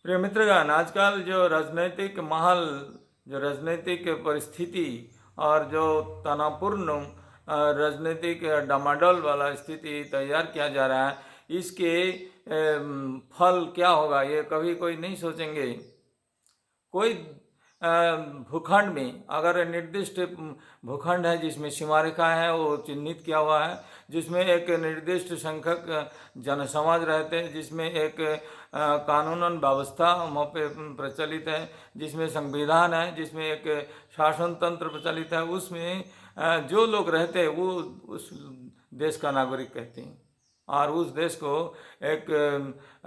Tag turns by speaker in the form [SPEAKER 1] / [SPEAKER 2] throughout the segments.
[SPEAKER 1] प्रिय मित्रगण, आजकल जो राजनीतिक माहौल, जो राजनीतिक परिस्थिति और जो तनावपूर्ण राजनीतिक डामाडोल वाला स्थिति तैयार किया जा रहा है, इसके फल क्या होगा ये कभी कोई नहीं सोचेंगे। कोई भूखंड में अगर निर्दिष्ट भूखंड है जिसमें सीमारेखा है वो चिन्हित किया हुआ है, जिसमें एक निर्दिष्ट संख्यक जनसमाज रहते हैं, जिसमें एक कानूनन व्यवस्था वहाँ पे प्रचलित है, जिसमें संविधान है, जिसमें एक शासन तंत्र प्रचलित है, उसमें जो लोग रहते हैं वो उस देश का नागरिक कहते हैं और उस देश को एक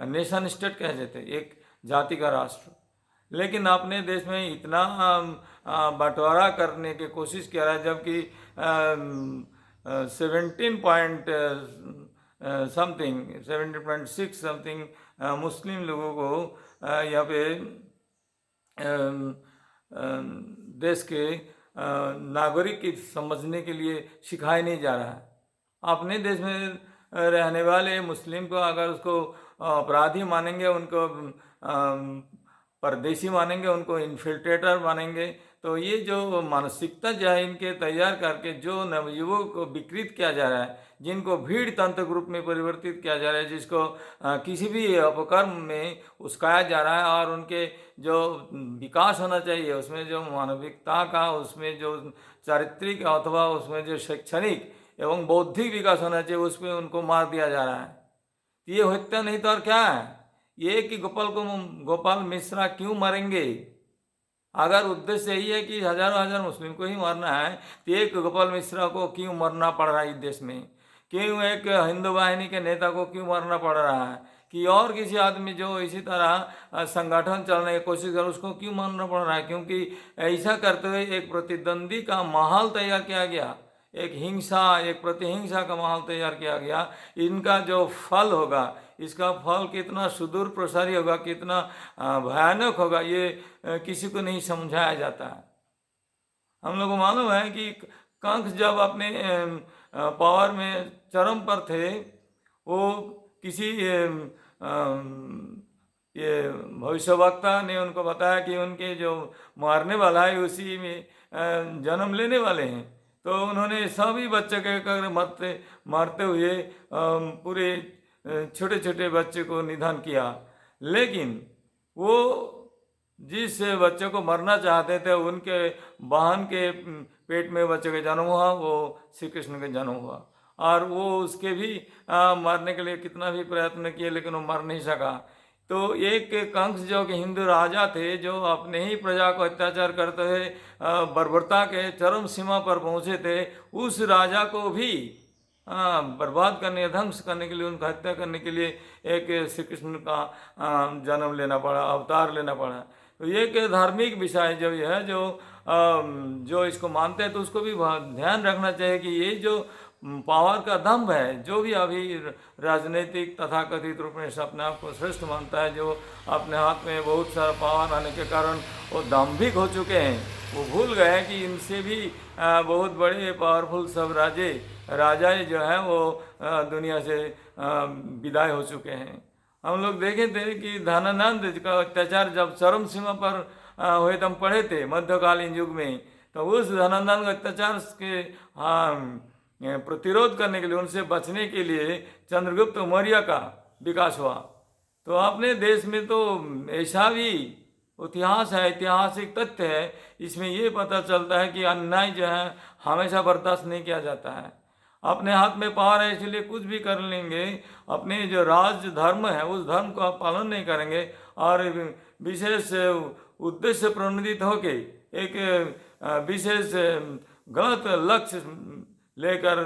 [SPEAKER 1] नेशन स्टेट कह देते हैं, एक जाति का राष्ट्र। लेकिन अपने देश में इतना बंटवारा करने की कोशिश किया रहा है, जबकि 17.6 समथिंग मुस्लिम लोगों को यहाँ पे देश के नागरिक की समझने के लिए सिखाया नहीं जा रहा है। अपने देश में रहने वाले मुस्लिम को अगर उसको अपराधी मानेंगे, उनको परदेशी मानेंगे, उनको इन्फिल्ट्रेटर मानेंगे, तो ये जो मानसिकता जो है इनके तैयार करके जो नवयुवकों को विकृत किया जा रहा है, जिनको भीड़ तंत्र ग्रुप में परिवर्तित किया जा रहा है, जिसको किसी भी अपकर्म में उस्काया जा रहा है और उनके जो विकास होना चाहिए उसमें जो मानविकता का, उसमें जो चारित्रिक अथवा उसमें जो शैक्षणिक एवं बौद्धिक विकास होना चाहिए उसमें उनको मार दिया जा रहा है। ये हत्या नहीं तो और क्या है? ये कि गोपाल मिश्रा क्यों मरेंगे? अगर उद्देश्य यही है कि हजारों हजार मुस्लिम को ही मारना है, तो एक गोपाल मिश्रा को क्यों मरना पड़ रहा है इस देश में? क्यों एक हिंदू वाहिनी के नेता को क्यों मरना पड़ रहा है? कि और किसी आदमी जो इसी तरह संगठन चलाने की कोशिश कर उसको क्यों मारना पड़ रहा है? क्योंकि ऐसा करते हुए एक प्रतिद्वंदी का माहौल तैयार किया गया, एक हिंसा, एक प्रतिहिंसा का माहौल तैयार किया गया। इनका जो फल होगा, इसका फल कितना सुदूर प्रसारी होगा, कितना भयानक होगा, ये किसी को नहीं समझाया जाता है। हम लोग को मालूम है कि कंस जब अपने पावर में चरम पर थे, वो किसी ये भविष्यवक्ता ने उनको बताया कि उनके जो मारने वाला है उसी में जन्म लेने वाले हैं। तो उन्होंने सभी बच्चे के मारते हुए पूरे छोटे छोटे बच्चे को निधन किया। लेकिन वो जिस बच्चे को मरना चाहते थे उनके बहन के पेट में बच्चे का जन्म हुआ, वो श्री कृष्ण का जन्म हुआ और वो उसके भी मारने के लिए कितना भी प्रयत्न किए लेकिन वो मर नहीं सका। तो एक कंस जो कि हिंदू राजा थे, जो अपने ही प्रजा को अत्याचार करते हुए बर्बरता के चरम सीमा पर पहुंचे थे, उस राजा को भी बर्बाद करने, ध्वंस करने के लिए, उनका हत्या करने के लिए एक श्री कृष्ण का जन्म लेना पड़ा, अवतार लेना पड़ा। तो ये एक धार्मिक विषय जो ये है, जो इसको मानते हैं तो उसको भी ध्यान रखना चाहिए कि ये जो पावर का दम्भ है, जो भी अभी राजनीतिक तथाकथित रूप में अपने आप को श्रेष्ठ मानता है, जो अपने हाथ में बहुत सारा पावर आने के कारण वो दाम्भिक हो चुके हैं, वो भूल गए कि इनसे भी बहुत बड़े पावरफुल सब राजाएं जो हैं वो दुनिया से विदाई हो चुके हैं। हम लोग देखे थे कि धनानंद का अत्याचार जब चरम सीमा पर हुए तो हम पढ़े थे मध्यकालीन युग में, तो उस धनानंद अत्याचार के प्रतिरोध करने के लिए, उनसे बचने के लिए चंद्रगुप्त मौर्य का विकास हुआ। तो अपने देश में तो ऐसा भी इतिहास है, ऐतिहासिक तथ्य है, इसमें ये पता चलता है कि अन्याय जो है हमेशा बर्दाश्त नहीं किया जाता है। अपने हाथ में पावर है इसलिए कुछ भी कर लेंगे, अपने जो राज धर्म है उस धर्म का पालन नहीं करेंगे और विशेष उद्देश्य प्रणोदित होके एक विशेष गलत लक्ष्य लेकर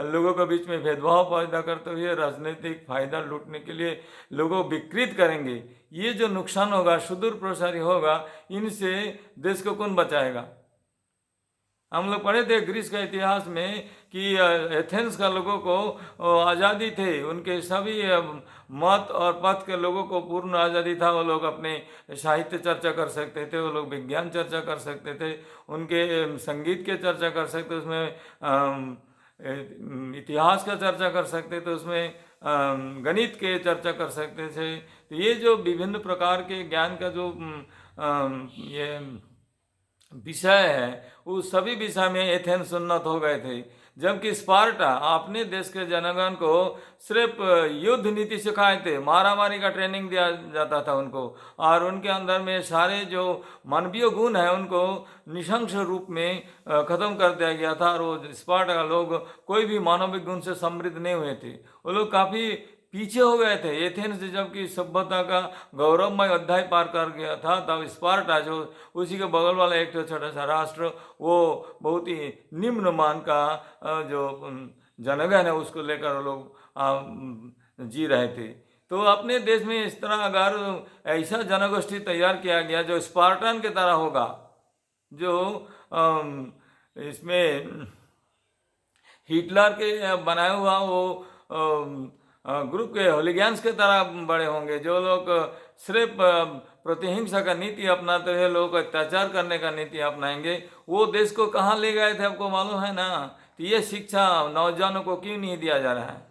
[SPEAKER 1] लोगों के बीच में भेदभाव पैदा करते हुए राजनीतिक फायदा लूटने के लिए लोगों को विकृत करेंगे। ये जो नुकसान होगा, सुदूर प्रसारी होगा, इनसे देश को कौन बचाएगा? हम लोग पढ़े थे ग्रीस का इतिहास में कि एथेंस का लोगों को आज़ादी थे, उनके सभी मत और पथ के लोगों को पूर्ण आज़ादी था। वो लोग अपने साहित्य चर्चा कर सकते थे, वो लोग विज्ञान चर्चा कर सकते थे, उनके संगीत के चर्चा कर सकते, उसमें इतिहास का चर्चा कर सकते थे, उसमें गणित के चर्चा कर सकते थे। तो ये जो विभिन्न प्रकार के ज्ञान का जो ये विषय है, उस सभी विषय में एथेंस उन्नत हो गए थे। जबकि स्पार्टा अपने देश के जनगण को सिर्फ युद्ध नीति सिखाए थे, मारामारी का ट्रेनिंग दिया जाता था उनको, और उनके अंदर में सारे जो मानवीय गुण है उनको निशंस रूप में खत्म कर दिया गया था। और वो स्पार्टा का लोग कोई भी मानविक गुण से समृद्ध नहीं हुए थे, वो लोग काफ़ी पीछे हो गए थे। एथेंस जबकि सभ्यता का गौरवमय अध्याय पार कर गया था, तब स्पार्टा जो उसी के बगल वाला एक छोटा सा राष्ट्र, वो बहुत ही निम्न मान का जो जनगण है उसको लेकर लोग जी रहे थे। तो अपने देश में इस तरह अगर ऐसा जनगोष्ठी तैयार किया गया जो स्पार्टन की तरह होगा, जो इसमें हिटलर के बनाया हुआ वो ग्रुप के होलिगैंस के तरह बड़े होंगे, जो लोग सिर्फ प्रतिहिंसा का नीति अपनाते हुए लोग अत्याचार करने का नीति अपनाएंगे, वो देश को कहाँ ले गए थे आपको मालूम है ना। तो ये शिक्षा नौजवानों को क्यों नहीं दिया जा रहा है?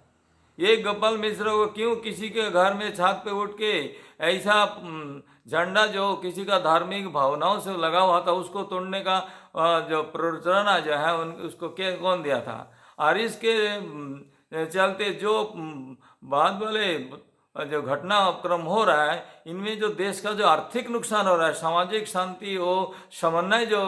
[SPEAKER 1] ये गोपाल मिश्र को क्यों किसी के घर में छत पे उठ के ऐसा झंडा जो किसी का धार्मिक भावनाओं से लगा हुआ था उसको तोड़ने का जो प्ररोचना जो है उसको कौन दिया था? और इसके चलते जो बाद वाले जो घटनाक्रम हो रहा है, इनमें जो देश का जो आर्थिक नुकसान हो रहा है, सामाजिक शांति हो, समन्वय जो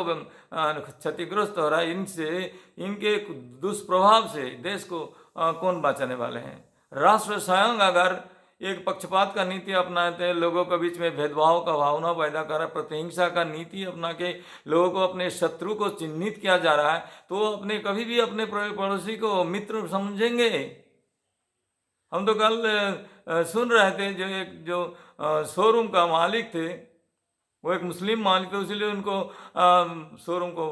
[SPEAKER 1] क्षतिग्रस्त हो रहा है, इनसे इनके दुष्प्रभाव से देश को कौन बचाने वाले हैं? राष्ट्र स्वयं अगर एक पक्षपात का नीति अपनाते हैं, लोगों के बीच में भेदभाव का भावना पैदा कर रहा है, प्रतिहिंसा का नीति अपना के लोगों को अपने शत्रु को चिन्हित किया जा रहा है, तो अपने कभी भी अपने पड़ोसी को मित्र समझेंगे? हम तो कल सुन रहे थे जो शोरूम का मालिक थे, वो एक मुस्लिम मालिक थे, इसलिए उनको शोरूम को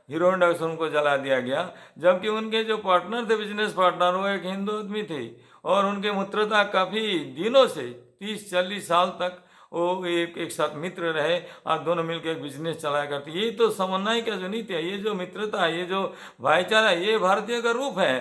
[SPEAKER 1] हीरो होंडा शोरूम को जला दिया गया। जबकि उनके जो पार्टनर थे, बिजनेस पार्टनर, वो एक हिंदू आदमी थे और उनके मित्रता काफ़ी दिनों से 30-40 साल तक वो एक साथ मित्र रहे और दोनों मिलकर एक बिजनेस चलाया करते। ये तो समन्वय का जो नीति है, ये जो मित्रता है, ये जो भाईचारा है, ये भारतीय का रूप है।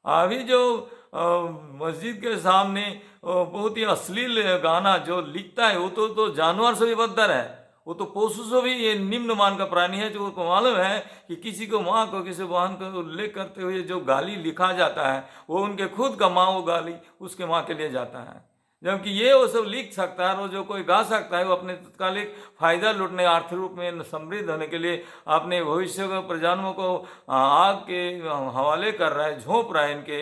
[SPEAKER 1] अभी जो मस्जिद के सामने बहुत ही अश्लील गाना जो लिखता है, वो तो जानवर से भी बदतर है, वो तो पशु से भी ये निम्न मान का प्राणी है। जो उसको मालूम है कि किसी को माँ को किसी बहन को उल्लेख करते हुए जो गाली लिखा जाता है, वो उनके खुद का माँ वो गाली उसके माँ के लिए जाता है। जबकि ये वो सब लिख सकता है और जो कोई गा सकता है, वो अपने तत्कालिक फायदा लूटने, आर्थिक रूप में समृद्ध होने के लिए अपने भविष्य को प्रजन्मों को आग के हवाले कर रहा है, झोंक रहा है इनके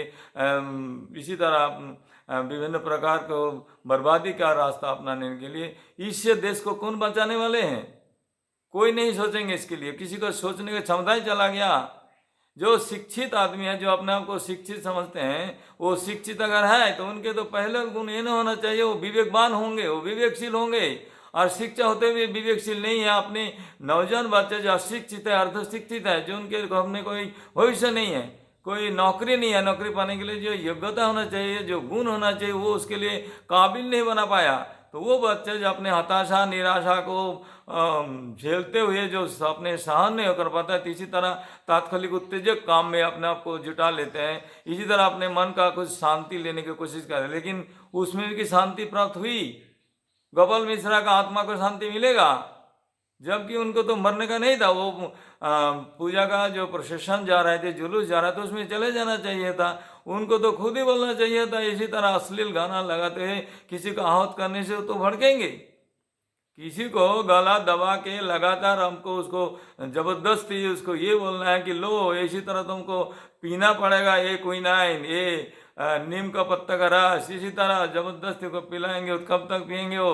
[SPEAKER 1] इसी तरह विभिन्न प्रकार को बर्बादी का रास्ता अपनाने के लिए। इससे देश को कौन बचाने वाले हैं? कोई नहीं सोचेंगे इसके लिए, किसी को सोचने की क्षमता ही चला गया। जो शिक्षित आदमी है, जो अपने आप को शिक्षित समझते हैं, वो शिक्षित अगर है तो उनके तो पहले गुण ये नहीं होना चाहिए, वो विवेकवान होंगे, वो विवेकशील होंगे। और शिक्षा होते हुए विवेकशील नहीं है, अपने नौजवान बच्चे जो अशिक्षित है, अर्धशिक्षित है, जो उनके अपने कोई भविष्य नहीं है, कोई नौकरी नहीं है, नौकरी पाने के लिए जो योग्यता होना चाहिए, जो गुण होना चाहिए, वो उसके लिए काबिल नहीं बना पाया, तो वो बच्चे जो अपने हताशा निराशा को झेलते हुए जो अपने सहन नहीं होकर पाता है, इसी तरह तात्कालिक उत्तेजक काम में अपने आप को जुटा लेते हैं, इसी तरह अपने मन का कुछ शांति लेने की कोशिश करें, लेकिन उसमें की शांति प्राप्त हुई? गोपाल मिश्रा का आत्मा को शांति मिलेगा? जबकि उनको तो मरने का नहीं था, वो पूजा का जो प्रोसेशन जा रहे थे, जुलूस जा रहा था, उसमें चले जाना चाहिए था। उनको तो खुद ही बोलना चाहिए था। इसी तरह अश्लील गाना लगाते हैं, किसी को आहत करने से तो भड़केंगे। किसी को गला दबा के लगातार हमको उसको जबरदस्ती उसको ये बोलना है कि लो इसी तरह तुमको पीना पड़ेगा, ये क्विनाइन, ये नीम का पत्ता का रस, इसी तरह जबरदस्ती को पिलाएंगे, तो कब तक पियेंगे? वो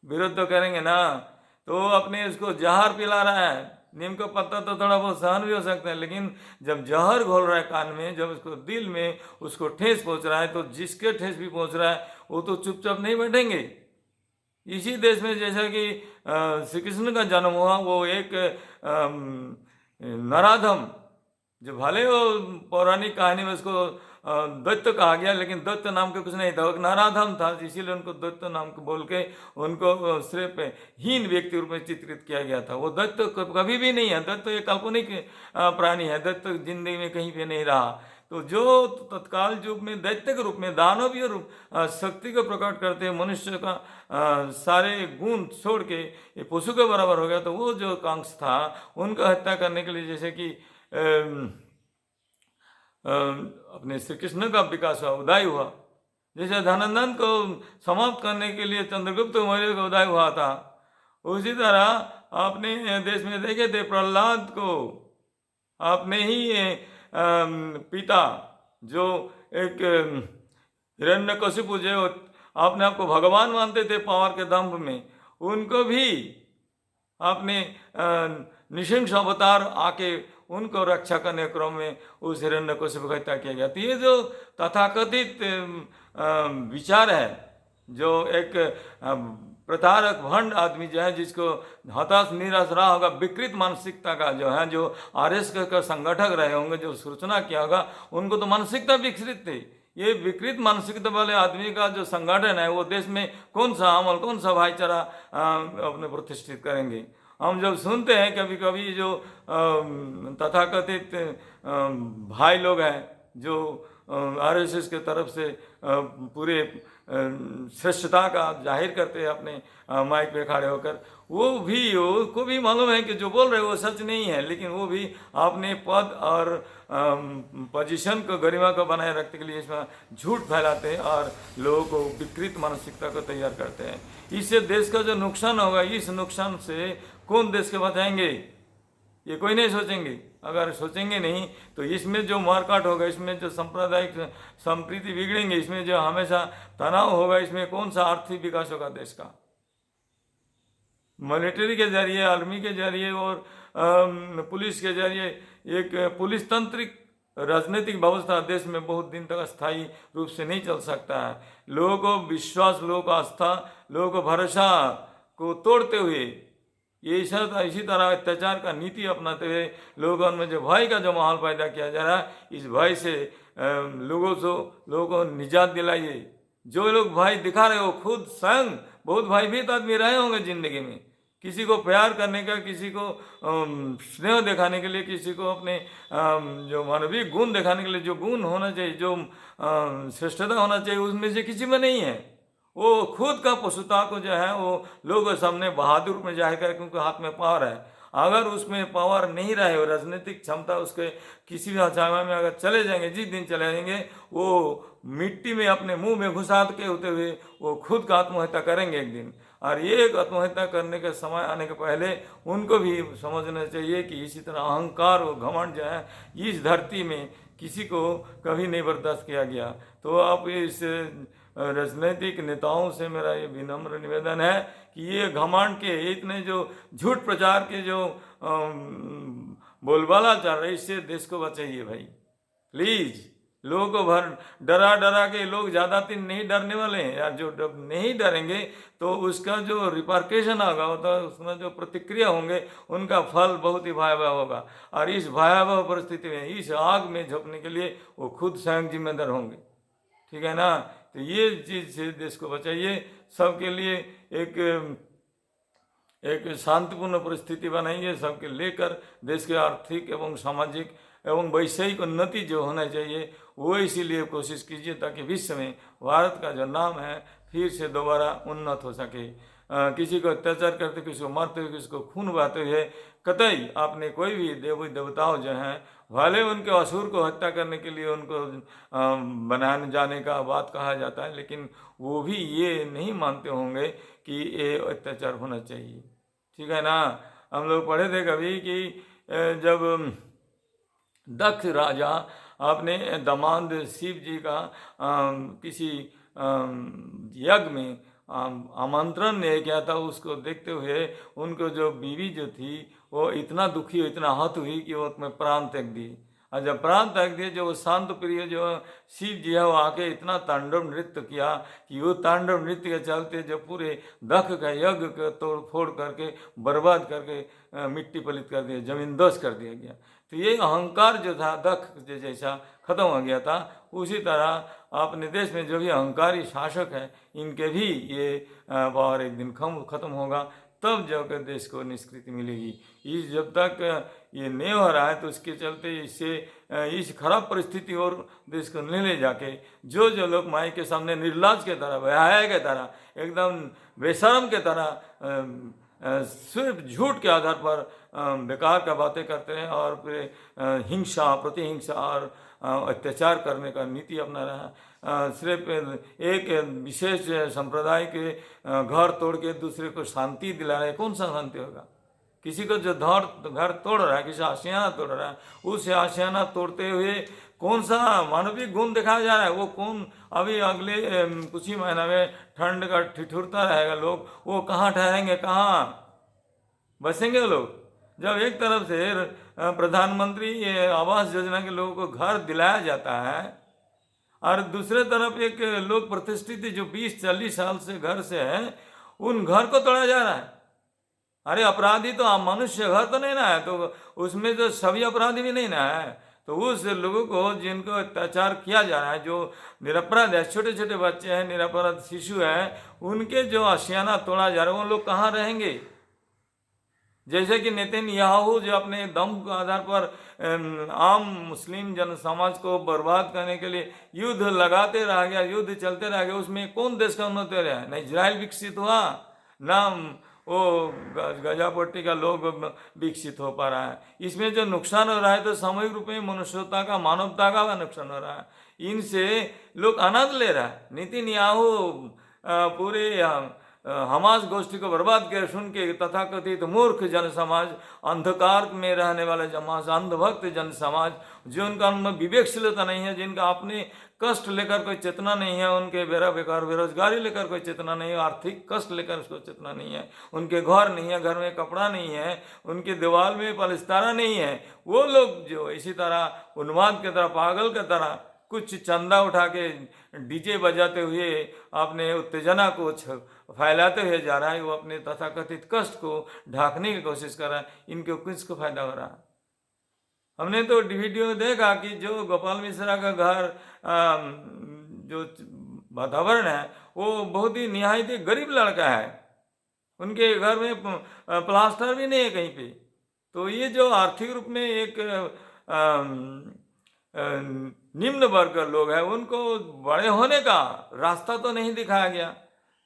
[SPEAKER 1] विरोध तो करेंगे ना। तो अपने उसको जहर पिला रहा है। नीम का पत्ता तो थोड़ा बहुत सहन भी हो सकता है, लेकिन जब जहर घोल रहा है कान में, जब उसको दिल में उसको ठेस पहुंच रहा है, तो जिसके ठेस भी पहुंच रहा है वो तो चुपचाप नहीं बैठेंगे। इसी देश में जैसा कि श्री कृष्ण का जन्म हुआ, वो एक नराधम, जो भले वो पौराणिक कहानी में उसको दैत्य कहा गया, लेकिन दैत्य नाम के कुछ नहीं था, एक नराधम था, इसीलिए उनको दैत्य नाम को बोल के उनको सिर्फ हीन व्यक्ति रूप में चित्रित किया गया था। वो दैत्य कभी भी नहीं है, दैत्य एक काल्पनिक प्राणी है, दैत्य जिंदगी में कहीं पे नहीं रहा। तो जो तत्काल युग में दैत्य के रूप में दानवीय रूप शक्ति को प्रकट करते मनुष्य का सारे गुण छोड़ के ये पशु के बराबर हो गया, तो वो जो कांक्ष था उनका हत्या करने के लिए, जैसे कि अपने श्री कृष्ण का विकास हुआ, उदय हुआ, जैसे धनंजन को समाप्त करने के लिए चंद्रगुप्त मौर्य का उदय हुआ था, उसी तरह अपने देश में देखे थे प्रहलाद को अपने ही पिता जो एक हिरण्यकशिपु जो अपने आप को भगवान मानते थे पावर के दंभ में, उनको भी अपने निशिंग अवतार आके उनको रक्षा करने क्रम में उस हिरण्यकशिपु को हत्या किया गया। तो ये जो तथाकथित विचार है, जो एक प्रतारक भंड आदमी जो है, जिसको हताश निराश रहा होगा, विकृत मानसिकता का जो है, जो आरएसएस का संगठक रहे होंगे, जो सूचना किया होगा, उनको तो मानसिकता विकसित थी। ये विकृत मानसिकता वाले आदमी का जो संगठन है, वो देश में कौन सा अमल, कौन सा भाईचारा अपने प्रतिष्ठित करेंगे। हम जब सुनते हैं कभी कभी जो तथाकथित भाई लोग हैं जो आरएसएस के तरफ से पूरे श्रेष्ठता का जाहिर करते हैं अपने माइक पे खड़े होकर, वो को भी मालूम है कि जो बोल रहे हैं वो सच नहीं है, लेकिन वो भी अपने पद और पोजीशन को, गरिमा को बनाए रखने के लिए इसमें झूठ फैलाते हैं और लोगों को विकृत मानसिकता को तैयार करते हैं। इससे देश का जो नुकसान होगा, इस नुकसान से कौन देश के बचाएंगे, ये कोई नहीं सोचेंगे। अगर सोचेंगे नहीं तो इसमें जो मारकाट होगा, इसमें जो सांप्रदायिक संप्रीति बिगड़ेंगे, इसमें जो हमेशा तनाव होगा, इसमें कौन सा आर्थिक विकास होगा देश का। मिलिट्री के जरिए, आर्मी के जरिए और पुलिस के जरिए एक पुलिस तांत्रिक राजनीतिक व्यवस्था देश में बहुत दिन तक स्थायी रूप से नहीं चल सकता है। लोगों को विश्वास, लोगों को आस्था, लोगों को भरोसा को तोड़ते हुए ये इसी तरह अत्याचार का नीति अपनाते हुए लोगों में जो भय का जो माहौल पैदा किया जा रहा है, इस भय से लोगों को निजात दिलाइए। जो लोग भय दिखा रहे हो, खुद स्वयं बहुत भयभीत आदमी रहे होंगे जिंदगी में, किसी को प्यार करने का, किसी को स्नेह दिखाने के लिए, किसी को अपने जो मानवीय गुण दिखाने के लिए जो गुण होना चाहिए, जो श्रेष्ठता होना चाहिए, उसमें से किसी में नहीं है। वो खुद का पशुता को जो है वो लोगों के सामने बहादुर में जाहिर करे, क्योंकि हाथ में पावर है। अगर उसमें पावर नहीं रहे, वो राजनीतिक क्षमता उसके किसी भी समय में अगर चले जाएंगे, जिस दिन चले जाएंगे, वो मिट्टी में अपने मुंह में घुसा के होते हुए वो खुद का आत्महत्या करेंगे एक दिन। और ये एक आत्महत्या करने के समय आने के पहले उनको भी समझना चाहिए कि इसी तरह अहंकार और घमंड जो है इस धरती में किसी को कभी नहीं बर्दाश्त किया गया। तो आप इस राजनीतिक नेताओं से मेरा ये विनम्र निवेदन है कि ये घमंड के इतने जो झूठ प्रचार के जो बोलबाला चल रही, इससे देश को बचाइए भाई प्लीज। लोगों को डरा के लोग ज़्यादा दिन नहीं डरने वाले हैं यार। जो नहीं डरेंगे तो उसका जो रिपार्केशन होगा, उसमें जो प्रतिक्रिया होंगे, उनका फल बहुत ही भयावह होगा। और इस भयावह परिस्थिति में, इस आग में झोंकने के लिए वो खुद स्वयं जिम्मेदार होंगे। ठीक है ना। तो ये चीज़ से देश को बचाइए। सबके लिए एक शांतिपूर्ण परिस्थिति बनाइए, सबके लेकर देश के आर्थिक एवं सामाजिक एवं वैश्विक उन्नति जो होना चाहिए वो इसीलिए कोशिश कीजिए, ताकि विश्व में भारत का जो नाम है फिर से दोबारा उन्नत हो सके। किसी को अत्याचार करते, किसी को मारते हुए, किसी को खून बहाते हुए कतई आपने कोई भी देवी देवताओं जो हैं, भले उनके असुर को हत्या करने के लिए उनको बनाने जाने का बात कहा जाता है, लेकिन वो भी ये नहीं मानते होंगे कि ये अत्याचार होना चाहिए। ठीक है ना। हम लोग पढ़े थे कभी कि जब दक्ष राजा अपने दामाद शिव जी का किसी यज्ञ में आमंत्रण नहीं किया था, उसको देखते हुए उनको जो बीवी जो थी वो इतना दुखी हुई, इतना हत हुई कि वो अपने प्राण त्याग दी। और जब प्राण त्याग दिए, जो शांत प्रिय जो शिव जी है वो आके इतना तांडव नृत्य किया कि वो तांडव नृत्य के चलते जो पूरे दक्ष का यज्ञ को तोड़ फोड़ करके बर्बाद करके मिट्टी पलित कर दिया, जमीन दोष कर दिया गया। तो ये अहंकार जो था दक्ष जैसा खत्म हो गया था। उसी तरह अपने देश में जो भी अहंकारी शासक है, इनके भी ये पावर एक दिन खत्म होगा। तब जाकर देश को निष्कृति मिलेगी। इस जब तक ये नहीं हो रहा है तो उसके चलते इससे इस खराब परिस्थिति और देश को नहीं ले जाके जो लोग माई के सामने निर्लाज के तरह, बेहया के तरह, एकदम बेशरम के तरह सिर्फ झूठ के आधार पर बेकार का बातें करते हैं और फिर हिंसा, प्रतिहिंसा और अत्याचार करने का नीति अपना रहा। सिर्फ एक विशेष संप्रदाय के घर तोड़ के दूसरे को शांति दिला रहे, कौन सा शांति होगा? किसी को जो घर तोड़ रहा है, किसी आशियाना तोड़ रहा है, उस आशियाना तोड़ते हुए कौन सा मानवीय गुण दिखाया जा रहा है? वो कौन अभी अगले कुछ ही महीना में ठंड का ठिठुरता रहेगा लोग, वो कहाँ ठहरेंगे, कहाँ बसेंगे वो लोग? जब एक तरफ से प्रधानमंत्री आवास योजना के लोगों को घर दिलाया जाता है और दूसरे तरफ एक लोग प्रतिष्ठित जो 20-40 साल से घर से है, उन घर को तोड़ा जा रहा है। अरे अपराधी तो आप मनुष्य, घर तो नहीं ना है, तो उसमें तो सभी अपराधी भी नहीं ना है। तो उस लोगों को जिनको अत्याचार किया जा रहा है, जो निरपराध है, छोटे छोटे बच्चे हैं, निरपराध शिशु हैं, उनके जो आशियाना तोड़ा जा रहा है, वो लोग कहाँ रहेंगे? जैसे कि नेतन्याहू जो अपने दम के आधार पर आम मुस्लिम जन समाज को बर्बाद करने के लिए युद्ध लगाते रह गया, युद्ध चलते रह गया, उसमें कौन देश का उन्नति रहा? न इजराइल विकसित हुआ, ना वो गजापट्टी का लोग विकसित हो पा रहा है। इसमें जो नुकसान हो रहा है तो सामूहिक रूप में मनुष्यता का, मानवता का नुकसान हो रहा है। इनसे लोग आनंद ले रहा है। नेतन्याहू पूरे हमास गोष्ठी को बर्बाद किया सुन के तथाकथित मूर्ख जन समाज, अंधकार में रहने वाले समाज, अंधभक्त जन समाज, जो उनका उनमें विवेकशीलता नहीं है, जिनका अपने कष्ट लेकर कोई चेतना नहीं है, उनके बेकार बेरोजगारी लेकर कोई चेतना नहीं है, आर्थिक कष्ट लेकर उसको चेतना नहीं है, उनके घर नहीं है, घर में कपड़ा नहीं है, उनके दीवार में पलस्तारा नहीं है, वो लोग जो इसी तरह उन्माद की तरह, पागल की तरह कुछ चंदा उठा के डीजे बजाते हुए अपने उत्तेजना को फैलाते हुए जा रहा है, वो अपने तथाकथित कष्ट को ढांकने की कोशिश कर रहा है। इनको किसको फायदा हो रहा है? हमने तो वीडियो में देखा कि जो गोपाल मिश्रा का घर जो वातावरण है वो बहुत ही निहायत ही गरीब लड़का है, उनके घर में प्लास्टर भी नहीं है कहीं पे। तो ये जो आर्थिक रूप में एक निम्न वर्ग के लोग हैं, उनको बड़े होने का रास्ता तो नहीं दिखाया गया।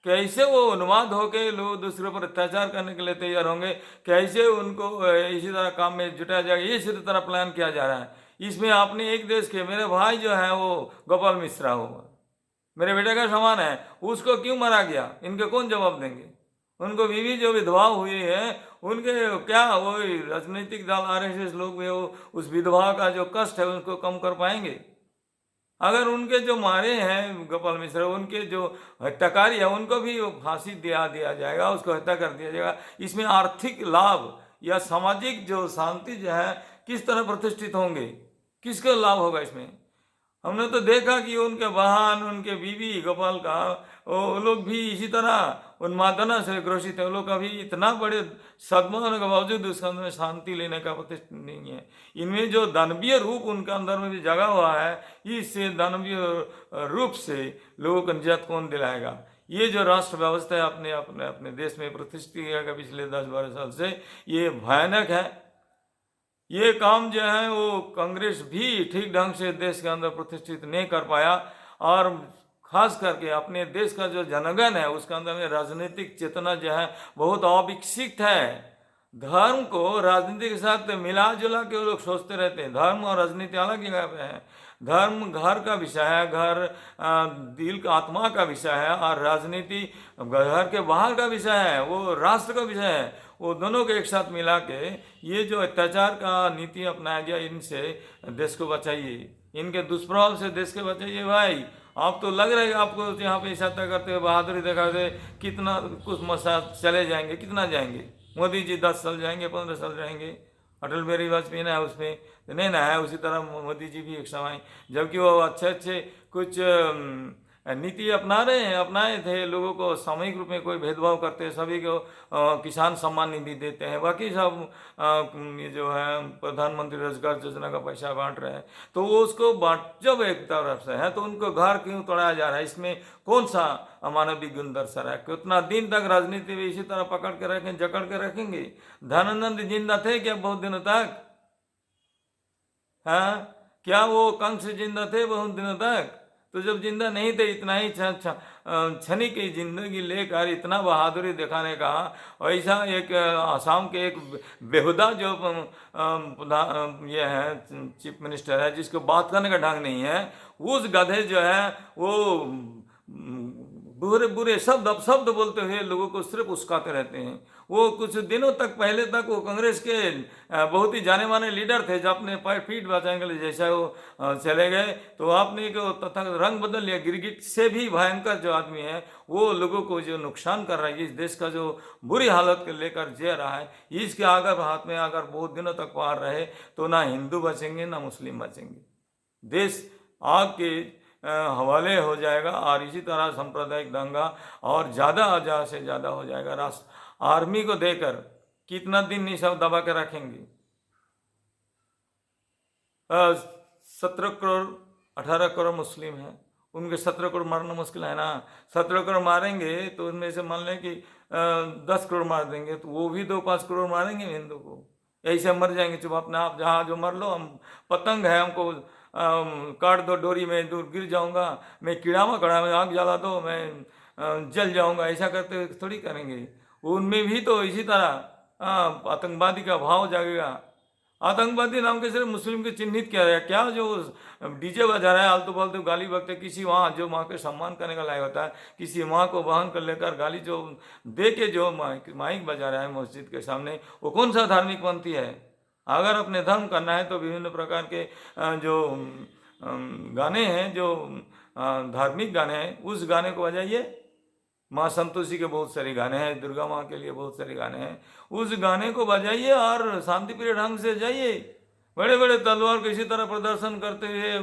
[SPEAKER 1] कैसे वो उन्माद होकर लोग दूसरे पर अत्याचार करने के लिए तैयार होंगे, कैसे उनको इसी तरह काम में जुटाया जाएगा, ये इसी तरह प्लान किया जा रहा है। इसमें आपने एक देश के, मेरे भाई जो है वो गोपाल मिश्रा हो, मेरे बेटे का समान है, उसको क्यों मारा गया? इनके कौन जवाब देंगे? उनको बीवी जो विधवा हुई है, उनके क्या वो राजनीतिक दल आरएसएस लोग भी वो उस विधवा का जो कष्ट है उनको कम कर पाएंगे? अगर उनके जो मारे हैं गोपाल मिश्रा, उनके जो हत्याकारी है, उनको भी फांसी दिया जाएगा, उसको हत्या कर दिया जाएगा। इसमें आर्थिक लाभ या सामाजिक जो शांति जो है किस तरह प्रतिष्ठित होंगे, किसको लाभ होगा इसमें? हमने तो देखा कि उनके बहन, उनके बीवी गोपाल का, वो लोग भी इसी तरह उन्मादना से ग्रसित है। वो लोग अभी इतना बड़े सदमा होने के बावजूद उसके अंदर शांति लेने का प्रतिष्ठित नहीं है। इनमें जो दानवीय रूप उनके अंदर में भी जगा हुआ है, इससे दानवीय रूप से लोगों को निजात कौन दिलाएगा? ये जो राष्ट्र व्यवस्था है अपने अपने अपने देश में प्रतिष्ठित किया पिछले 10-12 साल से, ये भयानक है। ये काम जो है वो कांग्रेस भी ठीक ढंग से देश के अंदर प्रतिष्ठित नहीं कर पाया, और खास करके अपने देश का जो जनगण है उसके अंदर में राजनीतिक चेतना जो है बहुत अविकसित है। धर्म को राजनीति के साथ मिला जुला के वो लोग सोचते रहते हैं। धर्म और राजनीति अलग जगह पे है। धर्म घर का विषय है, घर दिल का, आत्मा का विषय है, और राजनीति घर के बाहर का विषय है, वो राष्ट्र का विषय है। वो दोनों को एक साथ मिला के ये जो अत्याचार का नीति अपनाया गया, इनसे देश को बचाइए, इनके दुष्प्रभाव से देश को बचाइए। भाई आप तो लग रहा है आपको यहाँ पे सत्ता करते हुए, बहादुरी दिखाते, कितना कुछ मसा चले जाएंगे, कितना जाएंगे? मोदी जी 10 साल जाएंगे, 15 साल जाएंगे। अटल बिहारी वाजपेयी ना है उसमें, नहीं ना है। उसी तरह मोदी जी भी एक समय, जबकि वो अच्छे कुछ नीति अपना रहे हैं, अपनाए थे। लोगों को सामूहिक रूप में कोई भेदभाव करते हैं, सभी को किसान सम्मान निधि देते हैं, बाकी सब ये जो है प्रधानमंत्री रोजगार योजना का पैसा बांट रहे हैं। तो वो उसको बांट जब एक तरफ से है तो उनको घर क्यों तोड़ाया जा रहा है? इसमें कौन सा अमानवीय गुण दर्शा रहा है? कितना दिन तक राजनीति में इसी तरह पकड़ के रखें, जकड़ के रखेंगे? धनानंद जिंदा थे क्या बहुत दिनों तक? हाँ, क्या वो कंस जिंदा थे बहुत दिनों तक? तो जब जिंदा नहीं थे, इतना ही क्षणिक की जिंदगी लेकर इतना बहादुरी दिखाने का, ऐसा एक आसाम के एक बेहुदा जो ये है चीफ मिनिस्टर है, जिसको बात करने का ढंग नहीं है, उस गधे जो है वो बुरे बुरे शब्द अपशब्द बोलते हुए लोगों को सिर्फ उस्काते रहते हैं। वो कुछ दिनों तक पहले तक वो कांग्रेस के बहुत ही जाने माने लीडर थे, जब अपने पीठ बचाने के लिए जैसा वो चले गए तो आपने को तथा रंग बदल लिया। गिरगिट से भी भयंकर जो आदमी है वो लोगों को जो नुकसान कर रहा है, इस देश का जो बुरी हालत के लेकर जी रहा है, इसके अगर हाथ में अगर बहुत दिनों तक पार रहे तो ना हिंदू बचेंगे ना मुस्लिम बचेंगे। देश आग के हवाले हो जाएगा और इसी तरह सांप्रदायिक दंगा और ज़्यादा से ज़्यादा हो जाएगा। राष्ट्र आर्मी को देकर कितना दिन नहीं सब दबा के रखेंगे? 17 करोड़ 18 करोड़ मुस्लिम हैं, उनके 17 करोड़ मारना मुश्किल है ना। 17 करोड़ मारेंगे तो उनमें से मान लें कि 10 करोड़ मार देंगे, तो वो भी 2-5 करोड़ मारेंगे हिंदू को। ऐसे मर जाएंगे चुप अपने आप, जहाँ जो मर लो, हम पतंग है, हमको काट दो डोरी में, दूर गिर जाऊंगा, मैं कीड़ा मकोड़ा में आग जला दो, मैं जल जाऊंगा, ऐसा करते थोड़ी करेंगे। उनमें भी तो इसी तरह आतंकवादी का भाव जागेगा। आतंकवादी नाम के सिर्फ मुस्लिम के चिन्हित किया गया। क्या जो डीजे बजा रहा है, आलतू फालतू गाली बकते, किसी वहाँ जो माँ के सम्मान करने का लायक होता है, किसी माँ को वाहन कर लेकर गाली जो दे के जो माइक बजा रहा है मस्जिद के सामने, वो कौन सा धार्मिक पंथी है? अगर अपने धर्म करना है तो विभिन्न प्रकार के जो गाने हैं, जो धार्मिक गाने हैं, उस गाने को बजाइए। माँ संतोषी के बहुत सारे गाने हैं, दुर्गा माँ के लिए बहुत सारे गाने हैं, उस गाने को बजाइए और शांतिप्रिय ढंग से जाइए। बड़े बड़े तलवार को इसी तरह प्रदर्शन करते हुए,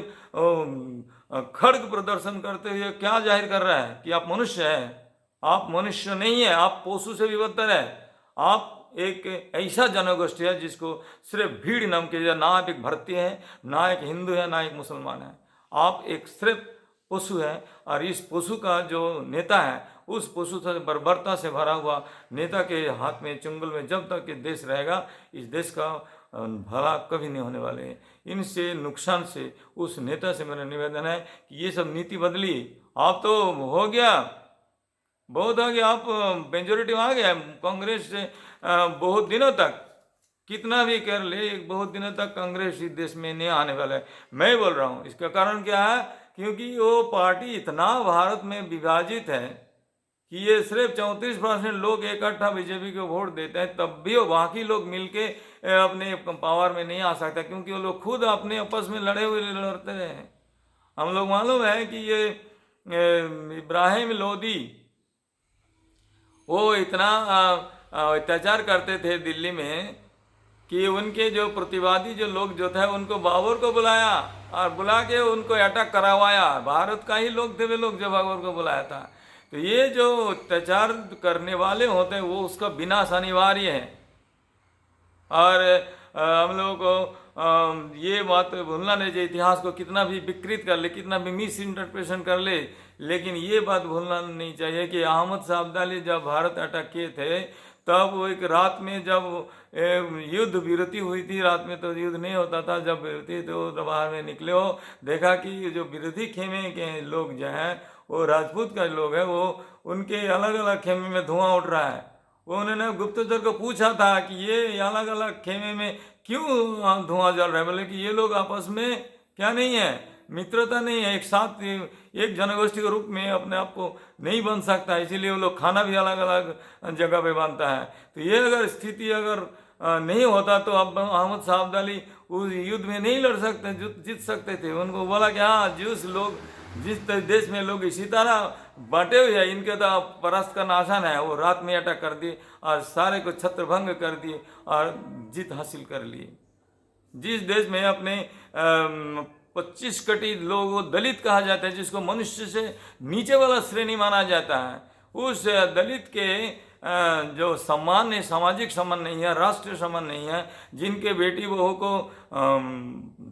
[SPEAKER 1] खड्ग प्रदर्शन करते हुए क्या जाहिर कर रहा है कि आप मनुष्य हैं? आप मनुष्य नहीं है, आप पशु से भी बदतर है। आप एक ऐसा जनगोष्ठी है जिसको सिर्फ भीड़ नाम के, ना आप एक भारतीय है, ना एक हिंदू है, ना एक मुसलमान है। आप एक सिर्फ पशु है, और इस पशु का जो नेता है, उस पशु से बर्बरता से भरा हुआ नेता के हाथ में, चुंगल में जब तक ये देश रहेगा, इस देश का भला कभी नहीं होने वाले हैं। इनसे नुकसान से उस नेता से मेरा निवेदन है कि ये सब नीति बदली। आप तो हो गया, बहुत हो गया, आप मेजोरिटी आ गया कांग्रेस से। बहुत दिनों तक कितना भी कर ले, बहुत दिनों तक कांग्रेस इस देश में नहीं आने वाला है। मैं बोल रहा हूँ, इसका कारण क्या है? क्योंकि वो पार्टी इतना भारत में विभाजित है कि ये सिर्फ 34% लोग इकट्ठा बीजेपी को वोट देते हैं, तब भी वो बाकी लोग मिलके अपने पावर में नहीं आ सकता, क्योंकि वो लोग खुद अपने आपस में लड़ते रहे हैं। हम लोग मालूम है कि ये इब्राहिम लोदी वो इतना अत्याचार करते थे दिल्ली में कि उनके जो प्रतिवादी जो लोग जो थे, उनको बाबर को बुलाया और बुला के उनको अटैक करवाया। भारत का ही लोग थे वे लोग जो बाबर को बुलाया था। तो ये जो अत्याचार करने वाले होते हैं वो उसका विनाश अनिवार्य है। और हम लोगों को ये बात भूलना नहीं चाहिए, इतिहास को कितना भी विकृत कर ले, कितना भी मिस इंटरप्रिटेशन कर ले, लेकिन ये बात भूलना नहीं चाहिए कि अहमद शाह अब्दाली जब भारत अटैक किए थे, तब वो एक रात में जब युद्ध विरति हुई थी, रात में तो युद्ध नहीं होता था, जब विरति तो बाहर में निकले हो, देखा कि जो विरोधी खेमे के लोग जो हैं वो राजपूत का लोग है, वो उनके अलग अलग खेमे में धुआं उठ रहा है। वो उन्होंने गुप्तचर को पूछा था कि ये अलग अलग खेमे में क्यों धुआं जल रहा है? बोले कि ये लोग आपस में क्या नहीं है, मित्रता नहीं है, एक साथ एक जनगोष्ठी के रूप में अपने आप को नहीं बन सकता, इसीलिए वो लोग खाना भी अलग अलग जगह पे बनता है। तो ये अगर स्थिति अगर नहीं होता तो अब अहमद शाह अब्दाली उस युद्ध में नहीं लड़ सकते, जीत सकते थे। उनको बोला कि हाँ, जिस देश में लोग इसी तरह बांटे हुए हैं, इनके तो परास्त करना आसान है। वो रात में अटैक कर दिए और सारे को छत्रभंग कर दिए और जीत हासिल कर लिए। जिस देश में अपने 25 कोटि लोगों को दलित कहा जाता है, जिसको मनुष्य से नीचे वाला श्रेणी माना जाता है, उस दलित के जो सम्मान है, सामाजिक सम्मान नहीं है, राष्ट्रीय सम्मान नहीं है, जिनके बेटी बहू को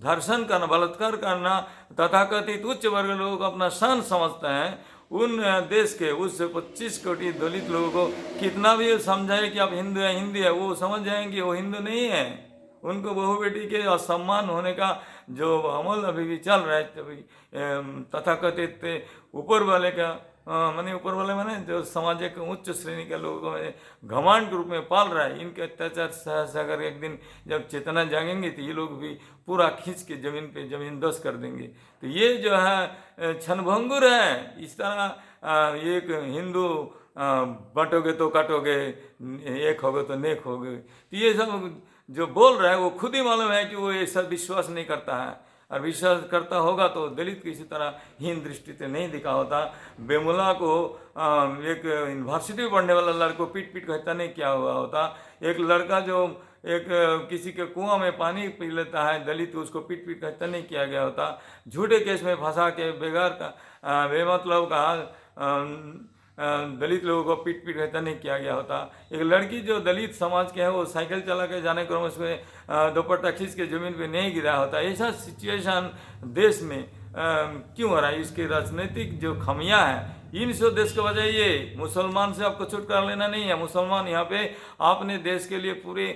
[SPEAKER 1] धर्षण करना, बलात्कार करना तथाकथित उच्च वर्ग लोगों को अपना शान समझते हैं, उन देश के उस 25 कोटि दलित लोगों को कितना भी समझाए कि आप हिंदू है, हिंदी है, वो समझ जाएंगे वो हिंदू नहीं है। उनको बहू बेटी के असम्मान होने का जो अमल अभी भी चल रहा है, तथाकथित ऊपर वाले का माने ऊपर वाले माने जो समाज के उच्च श्रेणी के लोगों को घमंड के रूप में पाल रहा है, इनके अत्याचार सहसा अगर एक दिन जब चेतना जागेंगे तो ये लोग भी पूरा खींच के जमीन पे जमींदोज कर देंगे। तो ये जो है क्षणभंगुर है। इस तरह एक हिंदू बंटोगे तो काटोगे, एक होगे तो नेक होगे, तो ये सब जो बोल रहा है वो खुद ही मालूम है कि वो ये सब विश्वास नहीं करता है, और विश्वास करता होगा तो दलित किसी तरह हीन दृष्टि से नहीं दिखा होता। बेमुला को एक यूनिवर्सिटी में पढ़ने वाला लड़का को पीट पीट हत्या नहीं किया हुआ होता। एक लड़का जो एक किसी के कुआं में पानी पी लेता है दलित, उसको पीट पीट हत्या नहीं किया गया होता। झूठे केस में फंसा के बेगार का बेमतलब का दलित लोगों को पीट पीट हत्या नहीं किया गया होता। एक लड़की जो दलित समाज के है वो साइकिल चला के जाने क्रम उसमें दुपट्टा खींच के जमीन पे नहीं गिरा होता। ऐसा सिचुएशन देश में क्यों हो रहा है? इसकी राजनीतिक जो खामियां हैं, इन सब देश के बजाय ये मुसलमान से आपको छुटकारा लेना नहीं है। मुसलमान यहाँ पे अपने देश के लिए पूरे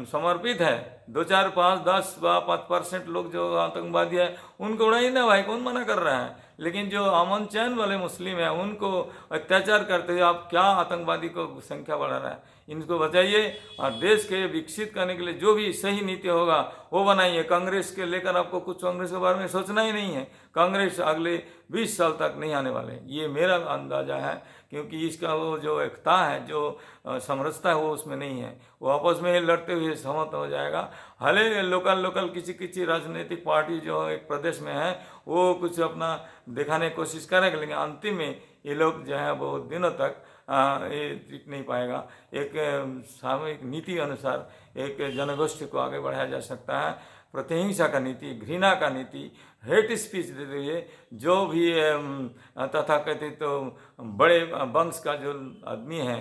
[SPEAKER 1] समर्पित है। 2, 4, 5, 10 व 5% लोग जो आतंकवादी है उनको उड़ाई ना भाई, कौन मना कर रहा है? लेकिन जो अमन चैन वाले मुस्लिम हैं उनको अत्याचार करते हुए आप क्या आतंकवादी को संख्या बढ़ा रहा है? इनको बचाइए और देश के विकसित करने के लिए जो भी सही नीति होगा वो बनाइए। कांग्रेस के लेकर आपको कुछ कांग्रेस के बारे में सोचना ही नहीं है। कांग्रेस अगले 20 साल तक नहीं आने वाले, ये मेरा अंदाजा है, क्योंकि इसका वो जो एकता है, जो समरसता है वो उसमें नहीं है। वो आपस में लड़ते हुए सहमत हो जाएगा। भले लोकल किसी किसी राजनीतिक पार्टी जो एक प्रदेश में है वो कुछ अपना दिखाने की कोशिश करेगा, लेकिन अंतिम में ये लोग जो है बहुत दिनों तक ये टिक नहीं पाएगा। एक सामूहिक नीति अनुसार एक जनगोष्ठी को आगे बढ़ाया जा सकता है। प्रतिहिंसा का नीति, घृणा का नीति, हेट स्पीच देते हुए जो भी तथाकथित तो बड़े वंश का जो आदमी है,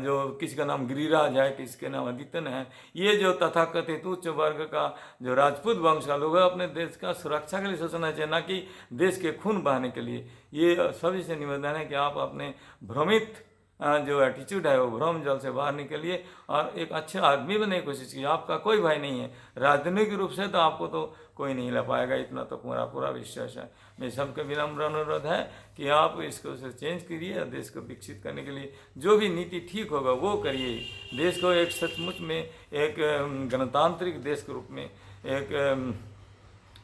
[SPEAKER 1] जो किसी का नाम गिरिराज है, किसी के नाम आदित्यन है, ये जो तथाकथित उच्च वर्ग का जो राजपूत वंश का लोग है, अपने देश का सुरक्षा के लिए सोचना चाहिए, ना कि देश के खून बहाने के लिए। ये सभी से निवेदन है कि आप अपने भ्रमित जो एटीट्यूड है वो भ्रम जल से बाहर निकलिए और एक अच्छे आदमी बनने की कोशिश कीजिए। आपका कोई भाई नहीं है, राजनीतिक रूप से तो आपको तो कोई नहीं ला पाएगा, इतना तो पूरा विश्वास है। मेरे सबके विनम्र अनुरोध है कि आप इसको चेंज कीजिए और देश को विकसित करने के लिए जो भी नीति ठीक होगा वो करिए। देश को एक सचमुच में एक गणतांत्रिक देश के रूप में, एक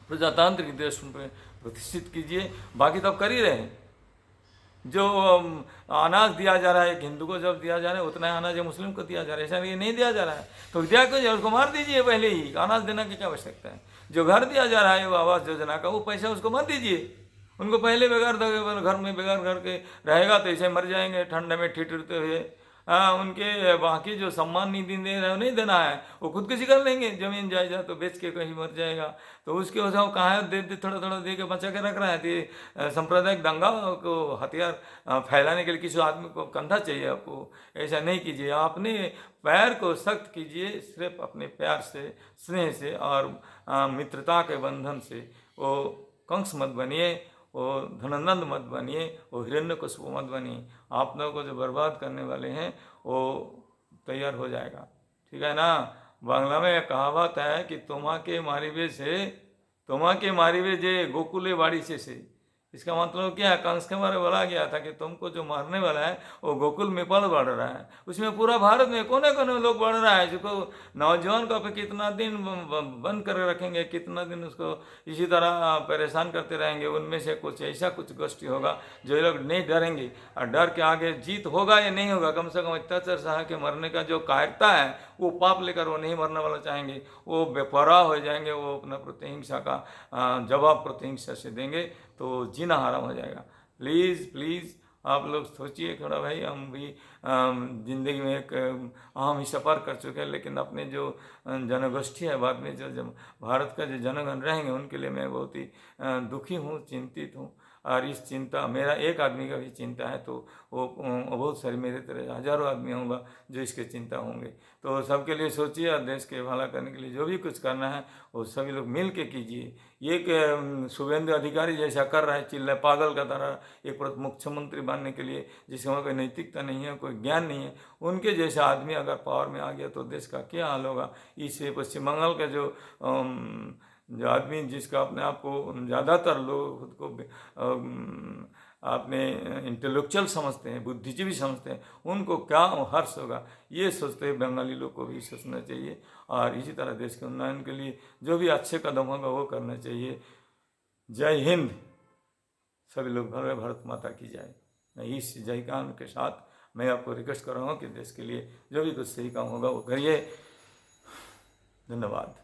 [SPEAKER 1] प्रजातांत्रिक देश में प्रतिष्ठित कीजिए। बाकी तो आप कर ही रहे हैं। जो अनाज दिया जा रहा है, एक हिंदू को जब दिया जा रहा है उतना ही अनाज मुस्लिम को दिया जा रहा है, ऐसा नहीं दिया जा रहा है तो दिया क्यों? उसको मार दीजिए पहले ही। अनाज देने की क्या आवश्यकता है? जो घर दिया जा रहा है वो आवास योजना का, वो पैसा उसको मत दीजिए। उनको पहले बेगार दोगे, घर में बेगार करके रहेगा तो ऐसे मर जाएंगे ठंड में ठिठुरते हुए। उनके बाकी जो सम्मान निधि दे रहे हो नहीं देना है, वो खुदकुशी कर लेंगे, जमीन जायदाद तो बेच के कहीं मर जाएगा। तो उसके वजह वो कहाँ दे थोड़ा थोड़ा दे के बचा के रख रहा है। तो सांप्रदायिक दंगा को हथियार फैलाने के लिए किसी आदमी को कंधा चाहिए आपको, ऐसा नहीं कीजिए। अपने पैर को सख्त कीजिए, सिर्फ अपने प्यार से, स्नेह से और मित्रता के बंधन से। वो कंस मत बनिए, वो धननंद मत बनिए, वो हिरण्यकशिपु मत बनिए। आप लोगों को जो बर्बाद करने वाले हैं वो तैयार हो जाएगा, ठीक है ना। बांग्ला में एक कहावत है कि तुम्हा के मारिवे जे गोकुले बाड़ी से। इसका मतलब क्या है? कंस के बारे में बोला गया था कि तुमको जो मारने वाला है वो गोकुल में पल बढ़ रहा है, उसमें पूरा भारत में कोने कोने लोग बढ़ रहा है। जिसको नौजवान को कितना दिन बंद कर रखेंगे, कितना दिन उसको इसी तरह परेशान करते रहेंगे। उनमें से कुछ ऐसा कुछ गोष्ठी होगा जो ये लोग नहीं डरेंगे, और डर के आगे जीत होगा या नहीं होगा, कम से कम अत्याचार सह के मरने का जो कायरता है वो पाप लेकर वो नहीं मरने वाला चाहेंगे, वो बेपरवाह हो जाएंगे। वो अपना प्रतिहिंसा का जवाब प्रतिहिंसा से देंगे तो जीना हराम हो जाएगा। प्लीज़ आप लोग सोचिए थोड़ा भाई, हम भी ज़िंदगी में एक अहम ही सफ़र कर चुके हैं, लेकिन अपने जो जनगोष्ठी है, बाद में जो भारत का जो जनगण रहेंगे उनके लिए मैं बहुत ही दुखी हूँ, चिंतित हूँ। और इस चिंता, मेरा एक आदमी का भी चिंता है तो वो बहुत सारे मेरे तरह हजारों आदमी होंगे जो इसके चिंता होंगे। तो सबके लिए सोचिए और देश के भला करने के लिए जो भी कुछ करना है वो सभी लोग मिल के कीजिए। ये कि शुभेंदु अधिकारी जैसा कर रहा है, चिल्ला पागल का तरह एक मुख्यमंत्री बनने के लिए, जिसमें कोई नैतिकता नहीं है, कोई ज्ञान नहीं है, उनके जैसा आदमी अगर पावर में आ गया तो देश का क्या हाल होगा। इससे पश्चिम बंगाल का जो आदमी जिसका अपने आप को ज़्यादातर लोग खुद को अपने इंटेलेक्चुअल समझते हैं, बुद्धिजीवी समझते हैं, उनको क्या हर्ष होगा, ये सोचते हैं बंगाली लोग को भी सोचना चाहिए। और इसी तरह देश के उन्नयन के लिए जो भी अच्छे कदम होगा वो करना चाहिए। जय हिंद। सभी लोग भारत माता की जय। मैं इस जयकान के साथ मैं आपको रिक्वेस्ट कर रहा हूँ कि देश के लिए जो भी कुछ सही काम होगा वो करिए। धन्यवाद।